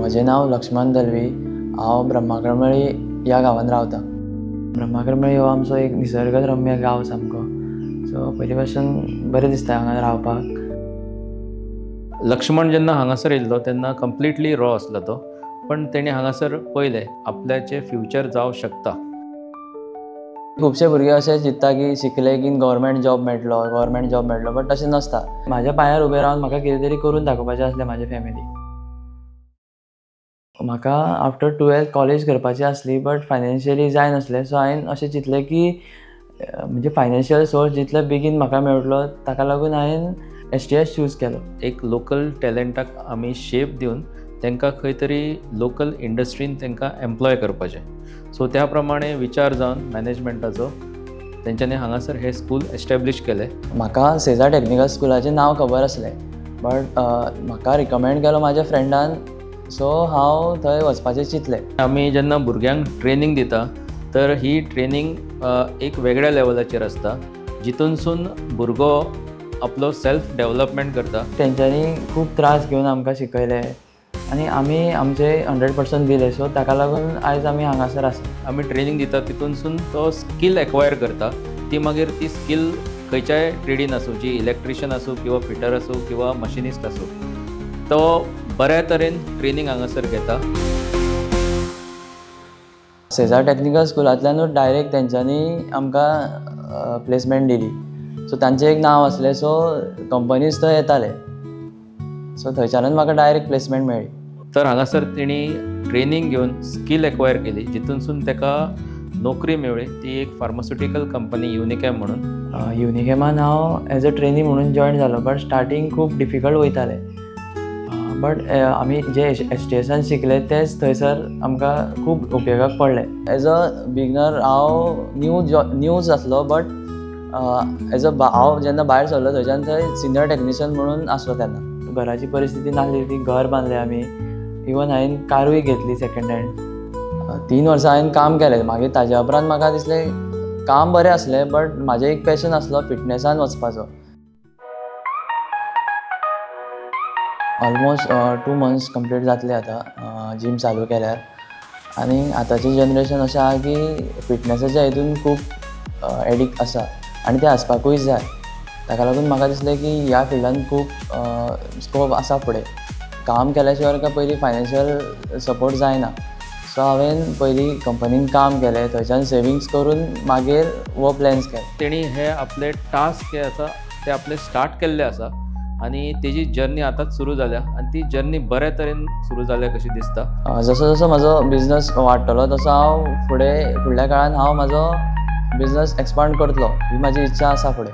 म्हजें नांव लक्ष्मण दलवी। हांव ब्रह्माकळमळी ह्या गांवांत रावतां। ब्रह्माकळमळी हो आमचो एक निसर्गरम्य गांव सामको, सो पयलीं पासून बरें दिसता हांगा रावपाक। लक्ष्मण जेन्ना हांगासर येयल्लो तेन्ना कंप्लिटली रॉ आसलो तो, पण तेणी हांगासर पळयलें आपल्याचें फ्युचर जावं शकता। खुबशे भुरगे अशें चिंत्ता की शिकले की गव्हर्मेंट जॉब मेळटलो, बट तशें नासता। म्हाज्या पांयार उबें रावन म्हाका कितें तरी करून दाखोवपाचें आसलें म्हाजे फॅमिलीक। म्हाका आफ्टर 12th कॉलेज करपाची आसली, बट फायनॅन्शियली जाय नासलें, सो हांवें अशें चिंतलें की म्हणजे फायनॅन्शियल सोर्स जितले बेगीन म्हाका मेळटलो ताका लागून हांवें STS चूज केलो। एक लोकल टॅलंटाक आमी शेप दिवन तांकां खंय तरी लोकल इंडस्ट्रीन तांकां एम्प्लॉय करपाचें। सो त्या प्रमाणे विचार जावन मॅनेजमेंटाचो तेंच्यांनी हांगासर हें स्कूल एस्टॅब्लीश केलें। म्हाका सेजा टॅक्निकल स्कुलाचें नांव खबर आसलें, बट म्हाका रिकमेंड केलो म्हाज्या फ्रेंडान, सो हांव थंय वचपाचें चिंतलें। आमी जेन्ना भुरग्यांक ट्रेनींग दिता तर ही ट्रेनींग एक वेगळ्या लेवलाचेर आसता, जितूनसून भुरगो आपलो सेल्फ डेवलपमेंट करता। तेंच्यांनी खूब त्रास घेवन आमकां शिकयलें आनी आमी आमचे 100% दिले, सो ताका लागून आयज आमी हांगासर आसा। आमी ट्रेनींग दिता तितूनसून तो स्कील एक्वायर करता, ती मागीर ती स्कील खंयच्याय ट्रेडीन आसूं, जी इलेक्ट्रिशियन आसूं किंवा फिटर आसूं किंवा मशिनिस्ट आसूं, तो बऱ्या तरेन ट्रेनींग हांगासर घेता। सेजा टॅक्निकल स्कुलांतल्यानूच डायरेक्ट तेंच्यांनी आमकां प्लेसमेंट दिली, सो तांचें एक नांव आसलें, सो कंपनीज थंय येताले, सो थंयच्यानूच म्हाका डायरेक्ट प्लेसमेंट मेळ्ळी। तर हांगासर तेणी ट्रेनींग घेवन स्कील एक्वायर केली, जितूनसून ताका नोकरी मेळ्ळी। ती एक फार्मास्युटिकल कंपनी युनिकॅम म्हणून। युनिकॅमान हांव एज अ ट्रेनी म्हणून जॉयन जालो, बट स्टार्टींग खूब डिफिकल्ट वयतालें, बट आमी जे STSान शिकले तेच थंयसर आमकां खूब उपयोगाक पडले। एज अ बिगनर हांव न्यूज आसलो, बट हांव जेन्ना भायर सरलो थंयच्यान थंय सिनियर टॅक्निशियन म्हणून आसलो तेन्ना। घराची परिस्थिती नासली, ती घर बांदलें आमी, इवन हांवें कारूय घेतली सेकेंड हँड। 3 वर्सां हांवें काम केलें, मागीर ताज्या उपरांत म्हाका दिसलें काम बरें आसलें, बट म्हाजें एक पॅशन आसलो फिटनॅसान वचपाचो। ऑलमोस्ट 2 मंथ्स कंप्लीट जातले आतां जीम चालू केल्यार, आनी आतांची जनरेशन अशें आसा की फिटनॅसाच्या हितून खूब एडिक्ट आसा आनी ते आसपाकूय जाय। ताका लागून म्हाका दिसलें की ह्या फिल्डान खूब स्कोप आसा फुडें। काम केल्या शिवाय म्हाका पयलीं फायनॅन्शियल सपोर्ट जायना, सो हांवें पयलीं कंपनीन काम केलें, थंयच्यान सेविंग्स करून मागीर हो प्लॅन्स केलो। तेणी हे आपले टास्क जे आसा ते आपले स्टार्ट केल्ले आसा आनी तेजी जर्नी आतांच सुरू जाल्या, आनी ती जर्नी बऱ्या तरेन सुरू जाल्या कशी दिसता। जसो जसो म्हजो बिझनस वाडटलो तसो हांव फुडल्या काळान हांव म्हाजो बिझनस एक्सपांड करतलो, ही म्हाजी इच्छा आसा फुडें।